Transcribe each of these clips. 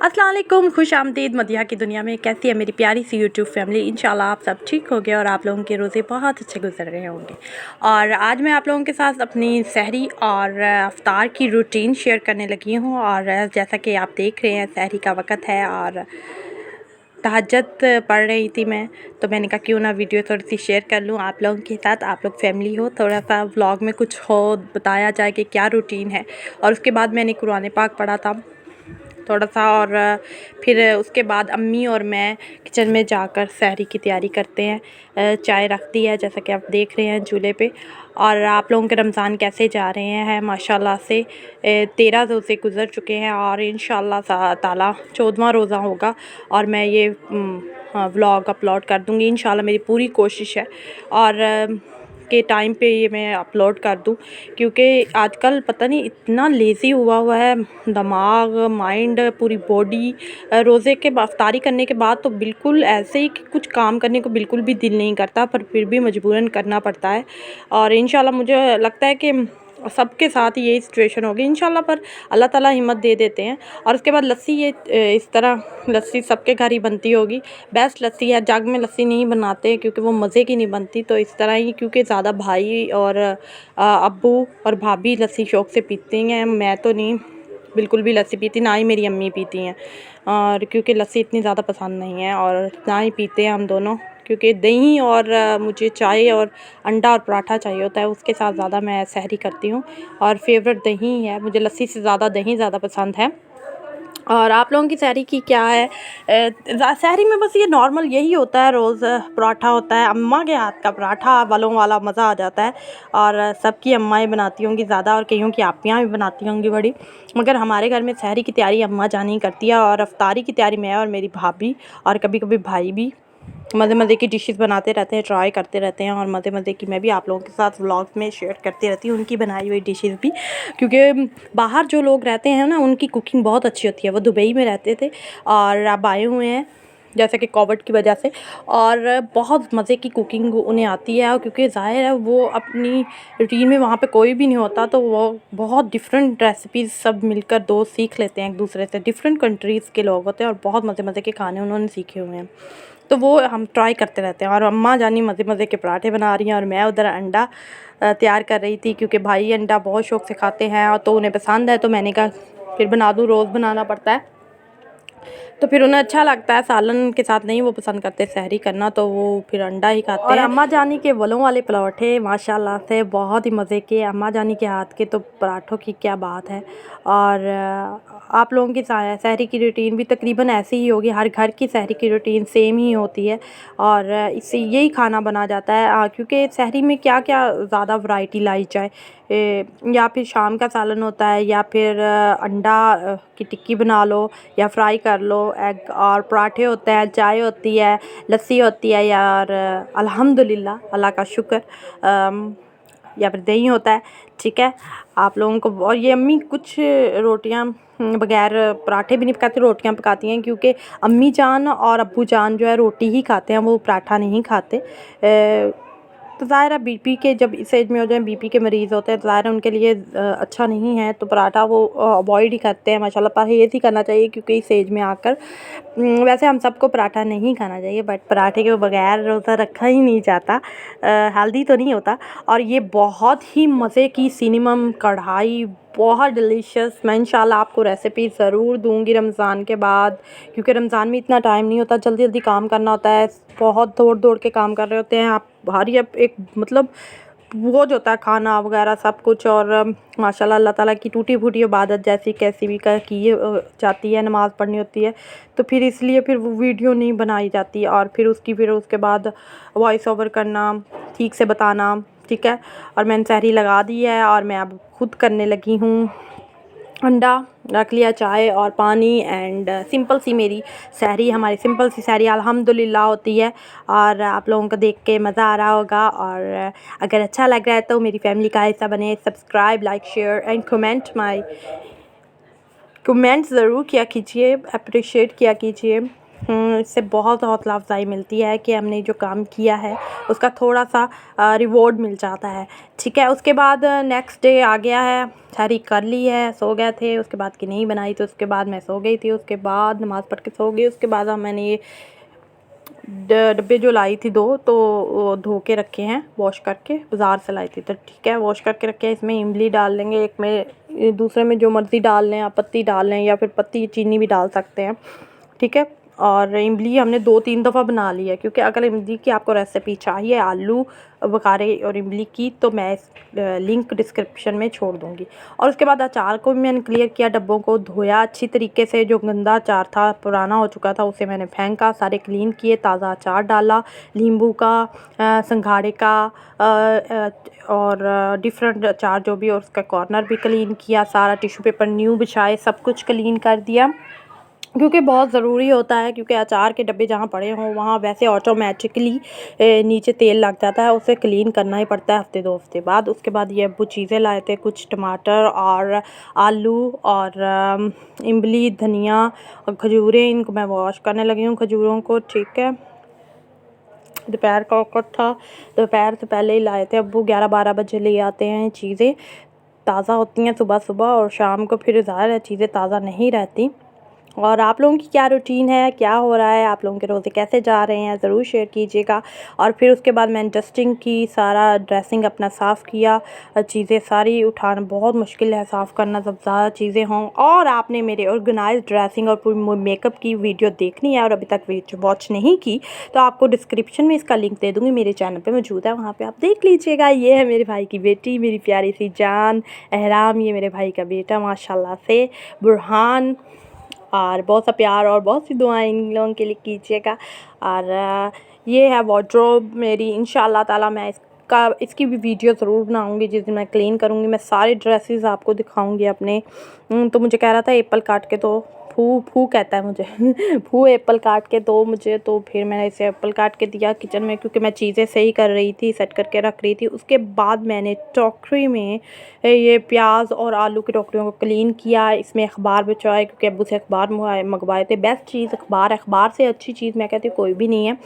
अस्सलाम वालेकुम, खुश आमदीद मदिया की दुनिया में। कैसी है मेरी प्यारी सी यूट्यूब फैमिली। इंशाल्लाह आप सब ठीक होंगे और आप लोगों के रोज़े बहुत अच्छे गुजर रहे होंगे। और आज मैं आप लोगों के साथ अपनी सहरी और अफ्तार की रूटीन शेयर करने लगी हूँ। और जैसा कि आप देख रहे हैं सहरी का वक़्त है और तहज्जुद पढ़ रही थी मैं, तो मैंने कहा क्यों ना वीडियो थोड़ी सी शेयर कर लूँ आप लोगों के साथ। आप लोग फैमिली हो, थोड़ा सा व्लॉग में कुछ हो, बताया जाए कि क्या रूटीन है। और उसके बाद मैंने कुरान पाक पढ़ा था थोड़ा सा, और फिर उसके बाद अम्मी और मैं किचन में जाकर सहरी की तैयारी करते हैं। चाय रख दी है जैसा कि आप देख रहे हैं चूल्हे पे। और आप लोगों के रमज़ान कैसे जा रहे हैं? माशाल्लाह से 13 रोज़े गुज़र चुके हैं और इंशाल्लाह ताला 14वां रोज़ा होगा और मैं ये व्लॉग अपलोड कर दूँगी इंशाल्लाह। मेरी पूरी कोशिश है और के टाइम पे ये मैं अपलोड कर दूँ, क्योंकि आजकल पता नहीं इतना लेज़ी हुआ है दिमाग, माइंड, पूरी बॉडी। रोज़े के इफ्तारी करने के बाद तो बिल्कुल ऐसे ही कि कुछ काम करने को बिल्कुल भी दिल नहीं करता, पर फिर भी मजबूरन करना पड़ता है। और इंशाल्लाह मुझे लगता है कि सबके साथ यही सिचुएशन होगी इंशाल्लाह, पर अल्लाह ताला हिम्मत दे देते हैं। और उसके बाद लस्सी, ये इस तरह लस्सी सबके घर ही बनती होगी। बेस्ट लस्सी है, जग में लस्सी नहीं बनाते क्योंकि वो मज़े की नहीं बनती, तो इस तरह ही, क्योंकि ज़्यादा भाई और अब्बू और भाभी लस्सी शौक़ से पीती हैं। मैं तो नहीं बिल्कुल भी लस्सी पीती, ना ही मेरी अम्मी पीती हैं, और क्योंकि लस्सी इतनी ज़्यादा पसंद नहीं है और ना ही पीते हैं हम दोनों। क्योंकि दही और मुझे चाय और अंडा और पराठा चाहिए होता है, उसके साथ ज़्यादा मैं सहरी करती हूँ। और फेवरेट दही है, मुझे लस्सी से ज़्यादा दही ज़्यादा पसंद है। और आप लोगों की सहरी की क्या है? सहरी में बस ये नॉर्मल यही होता है, रोज़ पराठा होता है। अम्मा के हाथ का पराठा वालों वाला मज़ा आ जाता है, और सबकी अम्माएँ बनाती होंगी ज़्यादा, और कईयों की आपियाँ भी बनाती होंगी बड़ी। मगर हमारे घर में सहरी की तैयारी अम्मा जान ही करती है, और अफ्तारी की तैयारी मैं और मेरी भाभी और कभी कभी भाई भी मज़े की डिशेस बनाते रहते हैं, ट्राई करते रहते हैं। और मज़े की मैं भी आप लोगों के साथ व्लॉग्स में शेयर करती रहती हूँ उनकी बनाई हुई डिशेस भी, क्योंकि बाहर जो लोग रहते हैं ना उनकी कुकिंग बहुत अच्छी होती है। वो दुबई में रहते थे और अब आए हुए हैं जैसे कि कोविड की वजह से, और बहुत मज़े की कुकिंग उन्हें आती है। और क्योंकि ज़ाहिर है वो अपनी रूटीन में वहाँ पे कोई भी नहीं होता, तो वो बहुत डिफरेंट रेसिपीज़ सब मिलकर दोस्त सीख लेते हैं एक दूसरे से। डिफरेंट कंट्रीज़ के लोग होते हैं और बहुत मज़े के खाने उन्होंने सीखे हुए हैं, तो वो हम ट्राई करते रहते हैं। और अम्मा जानी मज़े के पराठे बना रही हैं और मैं उधर अंडा तैयार कर रही थी, क्योंकि भाई अंडा बहुत शौक़ से खाते हैं और तो उन्हें पसंद है, तो मैंने कहा फिर बना दूँ, रोज़ बनाना पड़ता है तो फिर उन्हें अच्छा लगता है। सालन के साथ नहीं वो पसंद करते सहरी करना, तो वो फिर अंडा ही खाते हैं। और अम्मा जानी के वलों वाले पराठे माशाल्लाह से बहुत ही मज़े के, अम्मा जानी के हाथ के तो पराठों की क्या बात है। और आप लोगों की सहरी की रूटीन भी तकरीबन ऐसी ही होगी, हर घर की सहरी की रूटीन सेम ही होती है और इससे यही खाना बना जाता है। क्योंकि सहरी में क्या क्या ज़्यादा वैरायटी लाई जाए, या फिर शाम का सालन होता है, या फिर अंडा की टिक्की बना लो या फ्राई कर लो एग, और पराठे होते हैं, चाय होती है, लस्सी होती है यार, अल्हम्दुलिल्लाह अल्लाह का शुक्र, या फिर दही होता है। ठीक है आप लोगों को। और ये अम्मी कुछ रोटियां बगैर पराठे भी नहीं पकाती, रोटियां पकाती हैं, क्योंकि अम्मी जान और अब्बू जान जो है रोटी ही खाते हैं, वो पराठा नहीं खाते। तो ज़ाहिर है बीपी के, जब इस एज में हो जाए, बीपी के मरीज़ होते हैं, तो ज़ाहिर है उनके लिए अच्छा नहीं है, तो पराठा वो अवॉइड ही करते हैं। माशाल्लाह परहेज़ ही करना चाहिए, क्योंकि इस एज में आकर वैसे हम सबको पराठा नहीं खाना चाहिए, बट पराठे के बगैर रोज़ा रखा ही नहीं जाता, हेल्दी तो नहीं होता। और ये बहुत ही मज़े की सिनेमम कढ़ाई, बहुत डिलीशियस। मैं इंशाल्लाह आपको रेसिपी ज़रूर दूंगी रमज़ान के बाद, क्योंकि रमज़ान में इतना टाइम नहीं होता, जल्दी जल्दी काम करना होता है, बहुत दौड़ के काम कर रहे होते हैं आप भारी। अब एक मतलब वो जो होता है खाना वगैरह सब कुछ, और माशाल्लाह अल्लाह ताला की टूटी फूटी इबादत जैसी कैसी भी की जाती है, नमाज़ पढ़नी होती है, तो फिर इसलिए फिर वो वीडियो नहीं बनाई जाती, और फिर उसके बाद वॉइस ओवर करना, ठीक से बताना। ठीक है, और मैंने सहरी लगा दी है और मैं अब खुद करने लगी हूँ। अंडा रख लिया, चाय और पानी, एंड सिंपल सी मेरी सहरी, हमारी सिंपल सी सहरी अल्हम्दुलिल्लाह होती है। और आप लोगों को देख के मज़ा आ रहा होगा, और अगर अच्छा लग रहा है तो मेरी फैमिली का हिस्सा बने। Subscribe, like, share and comment ज़रूर किया कीजिए, अप्रिशिएट किया कीजिए। इससे बहुत हौसला अफ़ज़ाई मिलती है कि हमने जो काम किया है उसका थोड़ा सा रिवॉर्ड मिल जाता है। ठीक है, उसके बाद नेक्स्ट डे आ गया है, सारी कर ली है, सो गए थे। उसके बाद की नहीं बनाई, तो उसके बाद मैं सो गई थी। उसके बाद नमाज़ पढ़ के सो गई। उसके बाद मैंने ये डब्बे जो लाई थी 2, तो वो धो के रखे हैं, वॉश करके बाज़ार से लाई थी। तो ठीक है, वॉश करके रखे हैं। इसमें इमली डाल लेंगे, एक में दूसरे में जो मर्ज़ी डाल लें आप, पत्ती डाल लें या फिर पत्ती चीनी भी डाल सकते हैं। ठीक है, और इमली हमने 2-3 दफ़ा बना ली है, क्योंकि अगर इमली की आपको रेसिपी चाहिए आलू बुखारे और इमली की, तो मैं इस लिंक डिस्क्रिप्शन में छोड़ दूँगी। और उसके बाद अचार को भी मैंने क्लियर किया, डब्बों को धोया अच्छी तरीके से। जो गंदा अचार था, पुराना हो चुका था, उसे मैंने फेंका, सारे क्लीन किए, ताज़ा अचार डाला, नींबू का, संघाड़े का और डिफरेंट अचार जो भी, और उसका कॉर्नर भी क्लीन किया, सारा टिश्यू पेपर न्यू बिछाए, सब कुछ क्लीन कर दिया, क्योंकि बहुत ज़रूरी होता है। क्योंकि अचार के डब्बे जहाँ पड़े हों वहाँ वैसे ऑटोमेटिकली नीचे तेल लग जाता है, उसे क्लीन करना ही पड़ता है हफ़्ते 2 हफ़्ते बाद। उसके बाद ये अब्बू चीज़ें लाए थे, कुछ टमाटर और आलू और इमली, धनिया और खजूरें। इनको मैं वॉश करने लगी हूँ खजूरों को। ठीक है, दोपहर का वक़्त था, दोपहर से पहले ही लाए थे अब्बू। 11-12 बजे ले आते हैं चीज़ें, ताज़ा होती हैं सुबह-सुबह, और शाम को फिर ज़ाहिर है चीज़ें ताज़ा नहीं रहती। और आप लोगों की क्या रूटीन है, क्या हो रहा है, आप लोगों के रोज़े कैसे जा रहे हैं, ज़रूर शेयर कीजिएगा। और फिर उसके बाद मैंने डस्टिंग की, सारा ड्रेसिंग अपना साफ़ किया। चीज़ें सारी उठाना बहुत मुश्किल है साफ़ करना जब ज़्यादा चीज़ें हों। और आपने मेरे ऑर्गेनाइज़ ड्रेसिंग और पूरी मेकअप की वीडियो देखनी है और अभी तक वीडियो वॉच नहीं की, तो आपको डिस्क्रिप्शन में इसका लिंक दे दूँगी, मेरे चैनल पे मौजूद है, वहाँ पे आप देख लीजिएगा। ये है मेरे भाई की बेटी, मेरी प्यारी सी जान एहराम, ये मेरे भाई का बेटा माशाल्लाह से बुरहान। और बहुत सा प्यार और बहुत सी दुआएं इन लोगों के लिए कीजिएगा। और ये है वार्डरोब मेरी, इंशाल्लाह ताला मैं इसकी भी वीडियो ज़रूर बनाऊंगी। जिस दिन मैं क्लीन करूंगी मैं सारे ड्रेसेस आपको दिखाऊंगी अपने। तो मुझे कह रहा था एप्पल काट के दो, फू कहता है मुझे फू एप्पल काट के दो मुझे। तो फिर मैंने इसे एप्पल काट के दिया किचन में, क्योंकि मैं चीज़ें सही कर रही थी, सेट करके रख रही थी। उसके बाद मैंने टोकरी में ये प्याज और आलू की टोकरियों को क्लीन किया, इसमें अखबार बिछवाए, क्योंकि अब्बू से अखबार मंगवाए थे। बेस्ट चीज़ अखबार से अच्छी चीज़ मैं कहती हूँ कोई भी नहीं है,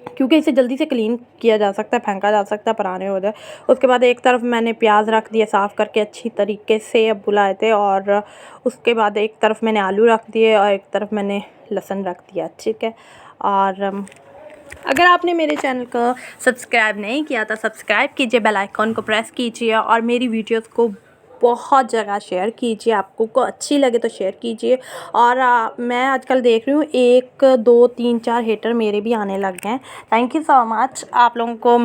क्योंकि इसे जल्दी से क्लीन किया जा सकता है, फेंका जा सकता है, पुराने हो जाए। उसके बाद एक तरफ मैंने प्याज रख दिए साफ़ करके अच्छी तरीके से, अब बुलाए थे। और उसके बाद एक तरफ मैंने आलू रख दिए और एक तरफ मैंने लहसुन रख दिया। ठीक है, और अगर आपने मेरे चैनल को सब्सक्राइब नहीं किया तो सब्सक्राइब कीजिए, बेल आइकॉन को प्रेस कीजिए और मेरी वीडियोस को बहुत जगह शेयर कीजिए। आपको को अच्छी लगे तो शेयर कीजिए। और मैं आजकल देख रही हूँ 1 2 3 4 हेटर मेरे भी आने लग गए हैं। थैंक यू सो मच आप लोगों को।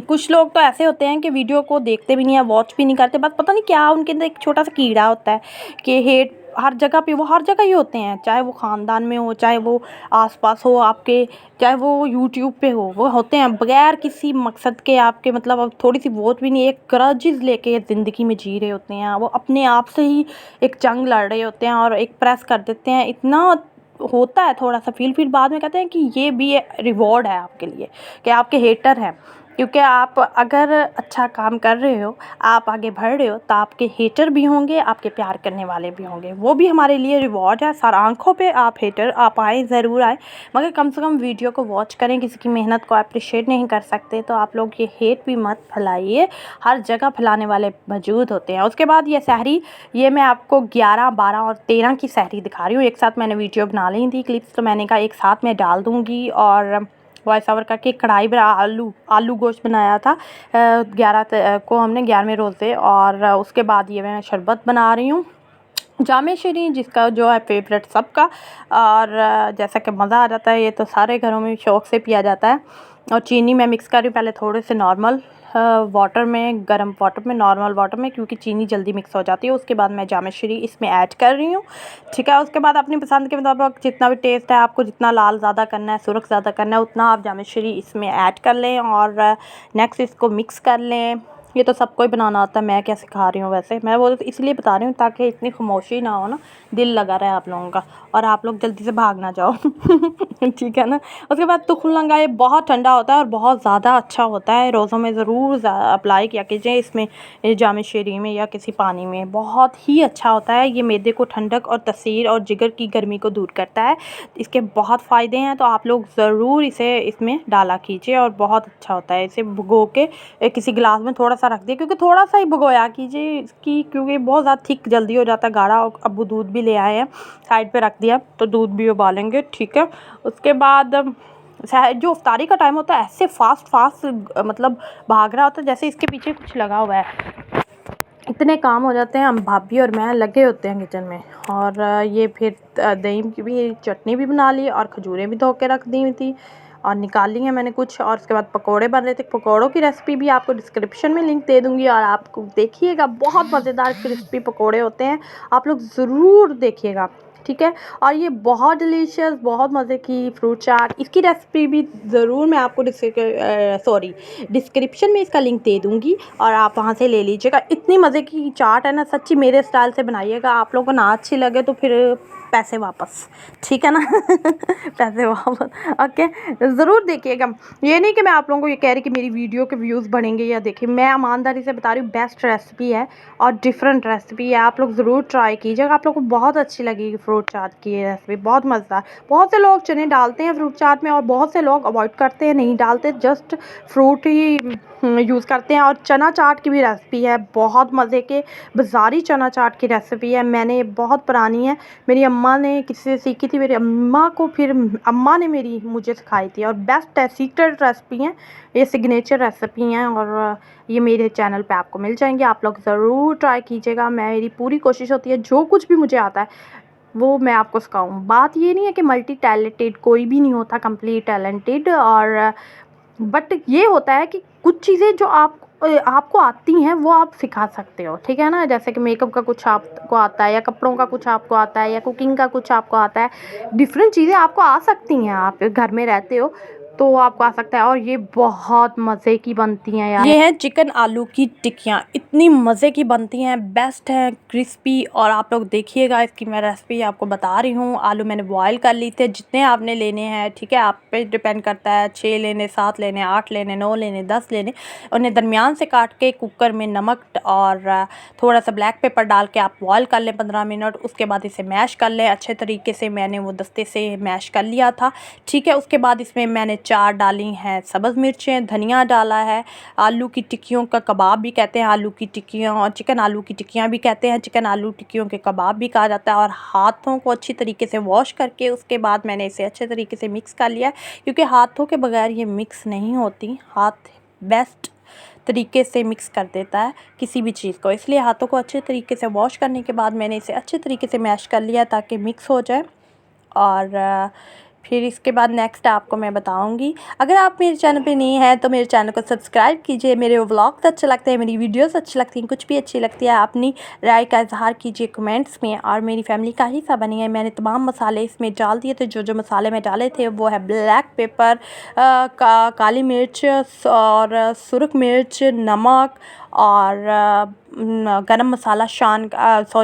कुछ लोग तो ऐसे होते हैं कि वीडियो को देखते भी नहीं है, वॉच भी नहीं करते, बस पता नहीं क्या उनके अंदर एक छोटा सा कीड़ा होता है कि हेट हर जगह पे, वो हर जगह ही होते हैं, चाहे वो ख़ानदान में हो, चाहे वो आसपास हो आपके, चाहे वो यूट्यूब पे हो, वो होते हैं बगैर किसी मकसद के आपके, मतलब अब थोड़ी सी वोट भी नहीं, एक ग्रजेस लेके ज़िंदगी में जी रहे होते हैं। वो अपने आप से ही एक जंग लड़ रहे होते हैं और एक प्रेस कर देते हैं। इतना होता है थोड़ा सा फील, फिर बाद में कहते हैं कि ये भी रिवॉर्ड है आपके लिए कि आपके हेटर हैं। क्योंकि आप अगर अच्छा काम कर रहे हो, आप आगे बढ़ रहे हो, तो आपके हेटर भी होंगे, आपके प्यार करने वाले भी होंगे, वो भी हमारे लिए रिवॉर्ड है। सर आंखों पे आप हेटर आप आए, ज़रूर आए, मगर कम से कम वीडियो को वॉच करें। किसी की मेहनत को अप्रिशिएट नहीं कर सकते तो आप लोग ये हेट भी मत फैलाइए, हर जगह फैलाने वाले मौजूद होते हैं। उसके बाद ये सहरी, ये मैं आपको 11 12 और 13 की सहरी दिखा रही हूँ। एक साथ मैंने वीडियो बना ली थी क्लिप्स, तो मैंने कहा एक साथ में डाल दूँगी। और वॉइस ओवर करके कढ़ाई में आलू गोश्त बनाया था 11 को हमने, 11वें रोज़े। और उसके बाद ये मैं शरबत बना रही हूँ जामे शरीन, जिसका जो है फेवरेट सबका। और जैसा कि मज़ा आ जाता है, ये तो सारे घरों में शौक़ से पिया जाता है। और चीनी मैं मिक्स कर रही हूँ पहले थोड़े से नॉर्मल वाटर में, गर्म वाटर में, नॉर्मल वाटर में, क्योंकि चीनी जल्दी मिक्स हो जाती है। उसके बाद मैं जामे शरी इसमें ऐड कर रही हूँ। ठीक है, उसके बाद अपनी पसंद के मुताबिक जितना भी टेस्ट है, आपको जितना लाल ज़्यादा करना है, सुर्ख ज़्यादा करना है, उतना आप जामे शरी इसमें ऐड कर लें और नेक्स्ट इसको मिक्स कर लें। ये तो सबको ही बनाना आता है, मैं क्या सिखा रही हूँ। वैसे मैं वो इसलिए बता रही हूँ ताकि इतनी खामोशी ना हो ना, दिल लगा रहे आप लोगों का, और आप लोग जल्दी से भाग ना जाओ। ठीक है ना। उसके बाद तुखुल लंगा, ये बहुत ठंडा होता है और बहुत ज़्यादा अच्छा होता है। रोज़ों में ज़रूर अप्लाई किया कीजिए इसमें, जाम शीरी में या किसी पानी में, बहुत ही अच्छा होता है। ये मैदे को ठंडक और तसीर और जिगर की गर्मी को दूर करता है। इसके बहुत फ़ायदे हैं, तो आप लोग ज़रूर इसे इसमें डाला कीजिए और बहुत अच्छा होता है। इसे भिगो के किसी गिलास में थोड़ा सा रख दिए, क्योंकि थोड़ा सा ही भिगोया कीजिए इसकी, क्योंकि बहुत ज़्यादा थिक जल्दी हो जाता है गाढ़ा। और अब्बू दूध भी ले आए हैं, साइड पे रख दिया, तो दूध भी उबालेंगे। ठीक है। उसके बाद जो इफ्तारी का टाइम होता है, ऐसे फास्ट मतलब भाग रहा होता है जैसे इसके पीछे कुछ लगा हुआ है। इतने काम हो जाते हैं, हम भाभी और मैं लगे होते हैं किचन में। और ये फिर दही की भी चटनी भी बना ली और खजूरें भी धो के रख दी हुई थी और निकाल ली हैं मैंने कुछ। और उसके बाद पकोड़े बन रहे थे। पकोड़ों की रेसिपी भी आपको डिस्क्रिप्शन में लिंक दे दूँगी, और आपको देखिएगा, बहुत मज़ेदार क्रिस्पी पकोड़े होते हैं, आप लोग ज़रूर देखिएगा। ठीक है। और ये बहुत डिलीशियस, बहुत मज़े की फ्रूट चाट, इसकी रेसिपी भी ज़रूर मैं आपको डिस्क्रिप्शन में इसका लिंक दे दूँगी, और आप वहाँ से ले लीजिएगा। इतनी मज़े की चाट है ना, सच्ची मेरे स्टाइल से बनाइएगा। आप लोगों को ना अच्छी लगे तो फिर पैसे वापस। ठीक है ना। पैसे वापस। ओके, ज़रूर देखिएगा। ये नहीं कि मैं आप लोगों को ये कह रही कि मेरी वीडियो के व्यूज़ बढ़ेंगे या देखिए, मैं ईमानदारी से बता रही हूँ, बेस्ट रेसिपी है और डिफरेंट रेसिपी है। आप लोग ज़रूर ट्राई कीजिएगा, आप लोगों को बहुत अच्छी लगेगी फ्रूट चाट की ये रेसिपी, बहुत मज़ेदार। बहुत से लोग चने डालते हैं फ्रूट चाट में और बहुत से लोग अवॉइड करते हैं, नहीं डालते, जस्ट फ्रूट ही यूज़ करते हैं। और चना चाट की भी रेसिपी है, बहुत मज़े के बाज़ारी चना चाट की रेसिपी है। मैंने बहुत पुरानी है, मेरी अम्मा ने किसी से सीखी थी, मेरी अम्मा को फिर अम्मा ने मेरी मुझे सिखाई थी, और बेस्ट है, सीक्रेट रेसिपी हैं ये, सिग्नेचर रेसिपी हैं, और ये मेरे चैनल पे आपको मिल जाएंगे। आप लोग ज़रूर ट्राई कीजिएगा। मेरी पूरी कोशिश होती है जो कुछ भी मुझे आता है वो मैं आपको सिखाऊँ। बात ये नहीं है कि मल्टी टैलेंटेड कोई भी नहीं होता, कंप्लीट टैलेंटेड, और बट ये होता है कि कुछ चीज़ें जो आपको आती हैं वो आप सिखा सकते हो। ठीक है ना। जैसे कि मेकअप का कुछ आपको आता है, या कपड़ों का कुछ आपको आता है, या कुकिंग का कुछ आपको आता है। डिफरेंट चीज़ें आपको आ सकती हैं, आप घर में रहते हो तो आपको आ सकता है। और ये बहुत मज़े की बनती हैं यार। ये हैं चिकन आलू की टिक्कियाँ, इतनी मज़े की बनती हैं, बेस्ट हैं, क्रिस्पी। और आप लोग देखिएगा, इसकी मैं रेसिपी आपको बता रही हूँ। आलू मैंने बॉयल कर लिए थे, जितने आपने लेने हैं। ठीक है, आप पे डिपेंड करता है, 6 लेने, 7 लेने, 8 लेने, 9 लेने, 10 लेने। उन्हें दरमियान से काट के कुकर में नमक और थोड़ा सा ब्लैक पेपर डाल के आप बॉयल कर लें 15 मिनट। उसके बाद इसे मैश कर लें अच्छे तरीके से। मैंने वो दस्ते से मैश कर लिया था। ठीक है। उसके बाद इसमें मैंने 4 डाली हैं सब्ज़ मिर्चें, धनिया डाला है। आलू की टिक्कियों का कबाब भी कहते हैं, आलू की टिक्कियाँ, और चिकन आलू की टिक्कियाँ भी कहते हैं, चिकन आलू टिक्कियों के कबाब भी कहा जाता है। और हाथों को अच्छी तरीके से वॉश करके उसके बाद मैंने इसे अच्छे तरीके से मिक्स कर लिया, क्योंकि हाथों के बगैर ये मिक्स नहीं होती। हाथ बेस्ट तरीके से मिक्स कर देता है किसी भी चीज़ को, इसलिए हाथों को अच्छे तरीके से वॉश करने के बाद मैंने इसे अच्छे तरीके से मैश कर लिया ताकि मिक्स हो जाए। और फिर इसके बाद नेक्स्ट आपको मैं बताऊंगी। अगर आप मेरे चैनल पे नहीं हैं तो मेरे चैनल को सब्सक्राइब कीजिए। मेरे व्लॉग्स अच्छे लगते हैं, मेरी वीडियोस अच्छी लगती हैं, कुछ भी अच्छी लगती है, अपनी राय का इजहार कीजिए कमेंट्स में। और मेरी फैमिली का हिस्सा बनिए। मैंने तमाम मसाले इसमें डाल दिए थे, जो जो मसाले मैं डाले थे वो है ब्लैक पेपर, काली मिर्च और सुरख मिर्च, नमक और गरम मसाला,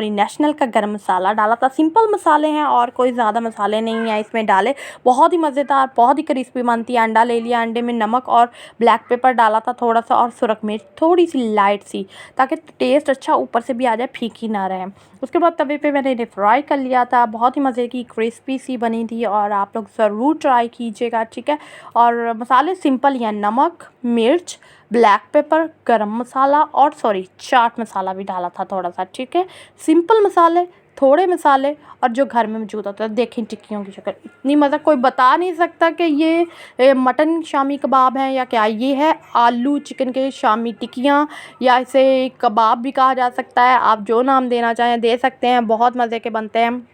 नेशनल का गरम मसाला डाला था। सिंपल मसाले हैं और कोई ज़्यादा मसाले नहीं हैं इसमें डाले। बहुत ही मज़ेदार, बहुत ही क्रिस्पी बनती है। अंडा ले लिया, अंडे में नमक और ब्लैक पेपर डाला था थोड़ा सा, और सुरख मिर्च थोड़ी सी लाइट सी, ताकि टेस्ट अच्छा ऊपर से भी आ जाए, फीकी ना रहे। उसके बाद तवे पे मैंने इन्हें फ्राई कर लिया था। बहुत ही मज़े की क्रिस्पी सी बनी थी, और आप लोग ज़रूर ट्राई कीजिएगा। ठीक है। और मसाले सिंपल ही हैं, नमक, मिर्च, ब्लैक पेपर, गरम मसाला और चाट मसाला भी डाला था थोड़ा सा। ठीक है। सिंपल मसाले, थोड़े मसाले, और जो घर में मौजूद होता है। देखें टिक्कियों की शक्ल, इतनी मज़ा, कोई बता नहीं सकता कि ये मटन शामी कबाब है या क्या। ये है आलू चिकन के शामी टिक्कियाँ, या इसे कबाब भी कहा जा सकता है। आप जो नाम देना चाहें दे सकते हैं, बहुत मज़े के बनते हैं।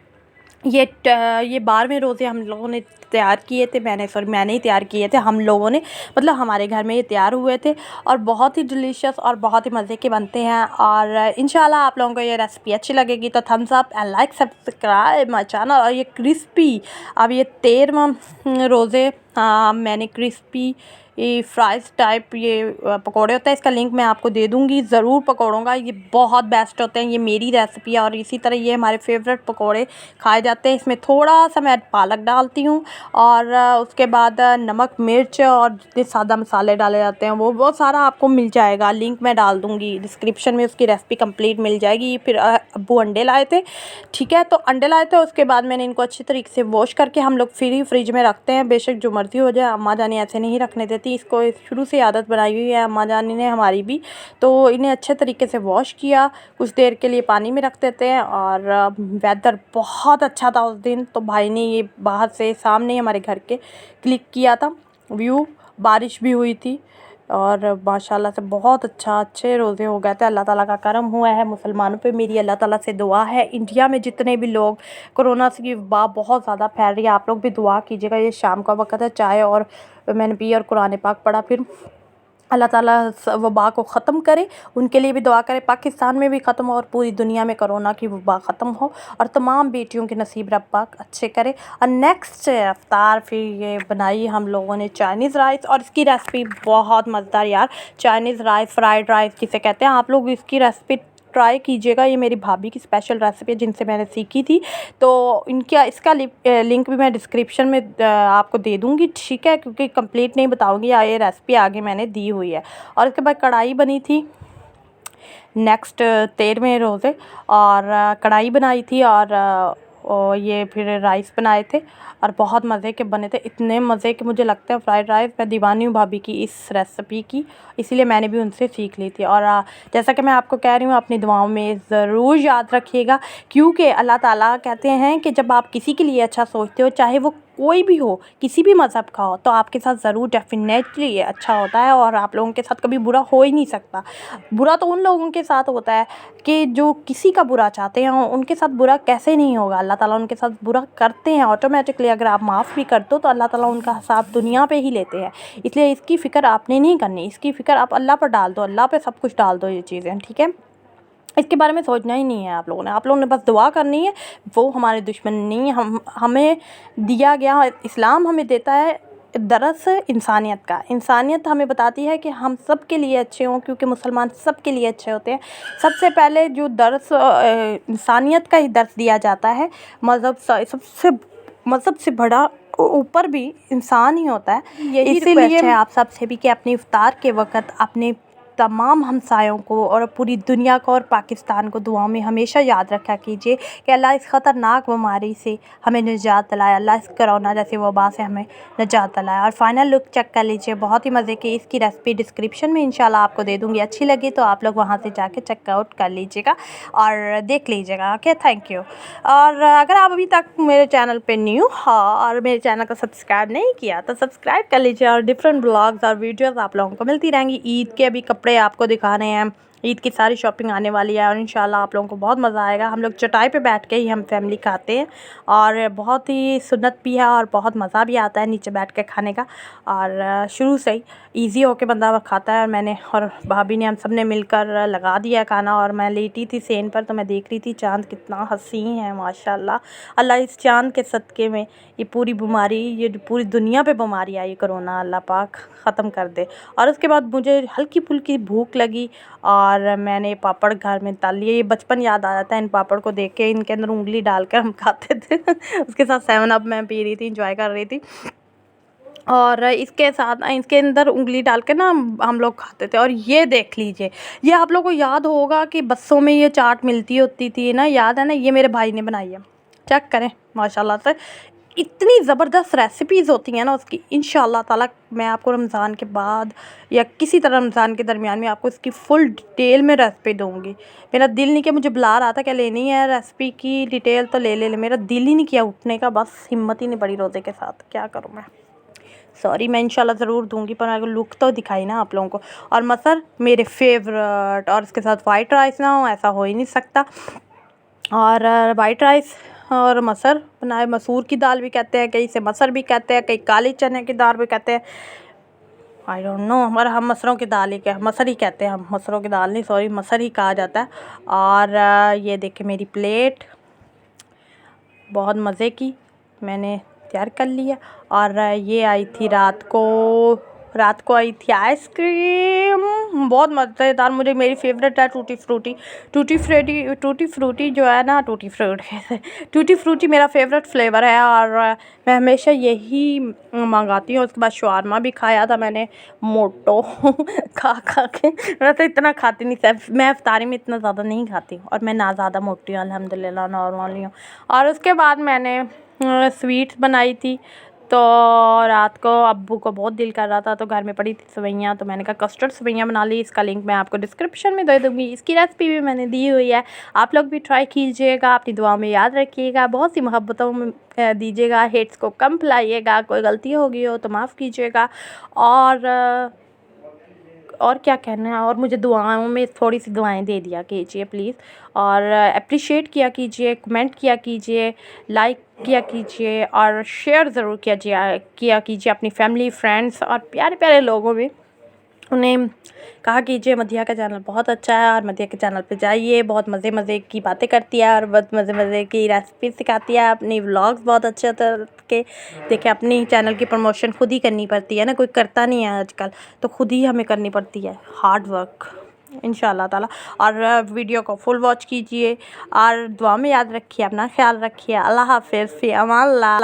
ये 12वें रोज़े हम लोगों ने तैयार किए थे। मैंने ही तैयार किए थे, हम लोगों ने, मतलब हमारे घर में ये तैयार हुए थे, और बहुत ही डिलीशियस और बहुत ही मज़े के बनते हैं। और इंशाल्लाह आप लोगों को ये रेसिपी अच्छी लगेगी तो thumbs up and like, subscribe my channel. और ये क्रिस्पी, अब ये 13वां रोज़े मैंने क्रिस्पी ये फ्राइज़ टाइप ये पकौड़े होते हैं। इसका लिंक मैं आपको दे दूँगी ज़रूर पकौड़ों का, ये बहुत बेस्ट होते हैं। ये मेरी रेसिपी है और इसी तरह ये हमारे फेवरेट पकौड़े खाए जाते हैं। इसमें थोड़ा सा मैं पालक डालती हूँ और उसके बाद नमक मिर्च और जितने सादा मसाले डाले जाते हैं वो सारा आपको मिल जाएगा। लिंक मैं डाल दूँगी डिस्क्रिप्शन में, उसकी रेसिपी कंप्लीट मिल जाएगी। फिर अब्बू अंडे लाए थे, ठीक है, तो अंडे लाए थे। उसके बाद मैंने इनको अच्छी तरीके से वॉश करके हम लोग फ्रिज में रखते हैं। बेशक जो मर्ज़ी हो जाए, अम्मा जानी ऐसे नहीं रखने देती, इसको शुरू से आदत बनाई हुई है अम्मा जानी ने हमारी भी। तो इन्हें अच्छे तरीके से वॉश किया, कुछ देर के लिए पानी में रख देते हैं। और वेदर बहुत अच्छा था उस दिन, तो भाई ने ये बाहर से सामने हमारे घर के क्लिक किया था व्यू, बारिश भी हुई थी और माशाल्लाह से बहुत अच्छे रोज़े हो गए थे। अल्लाह ताला का करम हुआ है मुसलमानों पे। मेरी अल्लाह ताला से दुआ है, इंडिया में जितने भी लोग कोरोना की वबा बहुत ज़्यादा फैल रही है, आप लोग भी दुआ कीजिएगा। ये शाम का वक़्त है, चाय और मैंने पी और कुरान पाक पढ़ा। फिर अल्लाह ताला वबा को ख़त्म करे, उनके लिए भी दुआ करें। पाकिस्तान में भी ख़त्म हो और पूरी दुनिया में कोरोना की वबा ख़त्म हो और तमाम बेटियों के नसीब रब पाक अच्छे करे। और नेक्स्ट इफ्तार फिर ये बनाई हम लोगों ने चाइनीज़ राइस, और इसकी रेसिपी बहुत मज़ेदार यार। चाइनीज़ राइस, फ्राइड राइस जिसे कहते हैं, आप लोग इसकी रेसिपी ट्राई कीजिएगा। ये मेरी भाभी की स्पेशल रेसिपी है जिनसे मैंने सीखी थी। तो इसका लिंक भी मैं डिस्क्रिप्शन में आपको दे दूँगी, ठीक है, क्योंकि कंप्लीट नहीं बताऊँगी, ये रेसिपी आगे मैंने दी हुई है। और उसके बाद कढ़ाई बनी थी नेक्स्ट 13वें रोज़े, और कढ़ाई बनाई थी और ये फिर राइस बनाए थे और बहुत मज़े के बने थे। इतने मज़े के, मुझे लगता है फ्राइड राइस, मैं दीवानी हूँ भाभी की इस रेसिपी की, इसीलिए मैंने भी उनसे सीख ली थी। और जैसा कि मैं आपको कह रही हूँ, अपनी दुआओं में ज़रूर याद रखिएगा, क्योंकि अल्लाह ताला कहते हैं कि जब आप किसी के लिए अच्छा सोचते हो, चाहे वो कोई भी हो, किसी भी मज़हब का हो, तो आपके साथ ज़रूर डेफिनेटली ये अच्छा होता है। और आप लोगों के साथ कभी बुरा हो ही नहीं सकता। बुरा तो उन लोगों के साथ होता है कि जो किसी का बुरा चाहते हैं, उनके साथ बुरा कैसे नहीं होगा। अल्लाह ताला उनके साथ बुरा करते हैं ऑटोमेटिकली। अगर आप माफ़ भी कर दो तो अल्लाह ताला उनका हिसाब दुनिया पे ही लेते हैं। इसलिए इसकी फ़िक्र आपने नहीं करनी, इसकी फ़िक्र आप अल्लाह पर डाल दो, अल्लाह पे सब कुछ डाल दो ये चीज़ें, ठीक है। इसके बारे में सोचना ही नहीं है आप लोगों ने बस दुआ करनी है। वो हमारे दुश्मन नहीं है, हमें दिया गया इस्लाम हमें देता है दरस इंसानियत का। इंसानियत हमें बताती है कि हम सब के लिए अच्छे हों, क्योंकि मुसलमान सब के लिए अच्छे होते हैं। सबसे पहले जो दरस इंसानियत का ही दर्स दिया जाता है। मज़हब से बड़ा ऊपर भी इंसान ही होता है। यही रिक्वेस्ट है आप सब से भी कि अपने इफ्तार के वक़्त अपने तमाम हमसायों को और पूरी दुनिया को और पाकिस्तान को दुआओं में हमेशा याद रखा कीजिए कि अल्लाह इस ख़तरनाक बीमारी से हमें निजात दिलाए, अल्लाह इस कोरोना जैसे वबा से हमें निजात दिलाए। और फाइनल लुक चेक कर लीजिए, बहुत ही मज़े की। इसकी रेसिपी डिस्क्रिप्शन में इंशाल्लाह आपको दे दूँगी, अच्छी लगी तो आप लोग वहाँ से जाके चेकआउट कर लीजिएगा और देख लीजिएगा। Okay, thank you. और अगर आप अभी तक मेरे चैनल पर न्यू हो और मेरे चैनल को सब्सक्राइब नहीं किया तो सब्सक्राइब कर लीजिए, और डिफरेंट ब्लॉग्स और वीडियोज़ आप लोगों को मिलती रहेंगी। ईद के अभी कपड़े आपको दिखाने हैं, ईद की सारी शॉपिंग आने वाली है और इंशाल्लाह आप लोगों को बहुत मज़ा आएगा। हम लोग चटाई पे बैठ के ही हम फैमिली खाते हैं और बहुत ही सुन्नत भी है और बहुत मज़ा भी आता है नीचे बैठ के खाने का। और शुरू से ही ईज़ी होके बंदा खाता है। और मैंने और भाभी ने हम सब ने मिलकर लगा दिया खाना, और मैं लेटी थी सेन पर तो मैं देख रही थी चाँद कितना हसीन है माशाल्लाह। अल्लाह इस चाँद के सदक़े में ये पूरी बीमारी, ये पूरी दुनिया पे बीमारी आई कोरोना, अल्लाह पाक ख़त्म कर दे। और उसके बाद मुझे हल्की फुल्की भूख लगी और मैंने पापड़ घर में तल लिए। ये बचपन याद आ जाता है इन पापड़ को देख के, इनके अंदर उंगली डालकर हम खाते थे उसके साथ 7 अप मैं पी रही थी, इंजॉय कर रही थी। और इसके साथ इसके अंदर उंगली डाल के ना हम लोग खाते थे। और ये देख लीजिए, ये आप लोगों को याद होगा कि बसों में ये चाट मिलती होती थी ना, याद है ना, ये मेरे भाई ने बनाई है, चेक करें माशाल्लाह से। इतनी ज़बरदस्त रेसिपीज़ होती हैं ना उसकी। इंशाल्लाह ताला मैं आपको रमज़ान के बाद या किसी तरह रमज़ान के दरमियान में आपको इसकी फ़ुल डिटेल में रेसिपी दूँगी। मेरा दिल नहीं किया, मुझे बुला रहा था क्या लेनी है रेसिपी की डिटेल तो ले मेरा दिल ही नहीं किया उठने का, बस हिम्मत ही नहीं पड़ी रोज़े के साथ, क्या करूँ मैं। सॉरी, मैं इंशाल्लाह ज़रूर दूँगी, पर अगर लुक तो दिखाई ना आप लोगों को। और मसर मेरे फेवरेट, और इसके साथ वाइट राइस ना हो ऐसा हो ही नहीं सकता। और वाइट राइस और मसर बनाए, मसूर की दाल भी कहते हैं, कई इसे मसर भी कहते हैं, कई काले चने की दाल भी कहते हैं, आई डोंट नो, हमारा हम मसरों की दाल ही क्या मसर ही कहते हैं, हम मसरों की दाल नहीं, सॉरी मसर ही कहा जाता है। और ये देखिए मेरी प्लेट बहुत मज़े की मैंने तैयार कर लिया। और ये आई थी रात को रात को आई थी आइसक्रीम, बहुत मज़ेदार। मुझे मेरी फेवरेट है टूटी फ्रूटी। टूटी फ्रूटी जो है ना, टूटी फ्रूटी मेरा फेवरेट फ्लेवर है और मैं हमेशा यही मंगाती हूँ। उसके बाद शवारमा भी खाया था मैंने, मोटो खा के। वैसे इतना खाती नहीं, सिर्फ मैं इफ्तारी में इतना ज़्यादा नहीं खाती और मैं ना ज़्यादा मोटी हूँ, अल्हम्दुलिल्लाह नॉर्मल ही हूँ। और उसके बाद मैंने स्वीट्स बनाई थी। तो रात को अब्बू को बहुत दिल कर रहा था, तो घर में पड़ी थी सेवइयाँ, तो मैंने कहा कस्टर्ड सेवइयाँ बना ली। इसका लिंक मैं आपको डिस्क्रिप्शन में दे दूँगी। इसकी रेसिपी भी मैंने दी हुई है, आप लोग भी ट्राई कीजिएगा। अपनी दुआ में याद रखिएगा, बहुत सी मोहब्बतों में दीजिएगा, हेट्स को कम फैलाइएगा। कोई गलती हो गई हो तो माफ़ कीजिएगा। और क्या कहना है, और मुझे दुआओं में थोड़ी सी दुआएं दे दिया कीजिए प्लीज़। और अप्रिशिएट किया कीजिए, कमेंट किया कीजिए, लाइक किया कीजिए और शेयर ज़रूर किया कीजिए अपनी फैमिली, फ्रेंड्स और प्यारे प्यारे लोगों में। उन्हें कहा कीजिए मदिहा का चैनल बहुत अच्छा है और मदिहा के चैनल पे जाइए, बहुत मज़े मज़े की बातें करती है और बहुत मज़े मज़े की रेसिपी सिखाती है। अपनी व्लॉग्स बहुत अच्छे होते के देखिए, अपनी चैनल की प्रमोशन खुद ही करनी पड़ती है ना, कोई करता नहीं है आजकल, तो खुद ही हमें करनी पड़ती है, हार्ड वर्क इंशाल्लाह ताला। और वीडियो को फुल वॉच कीजिए और दुआ में याद रखिए, अपना ख्याल रखिए। अल्लाह हाफ़िज़, फ़ी अमान अल्लाह।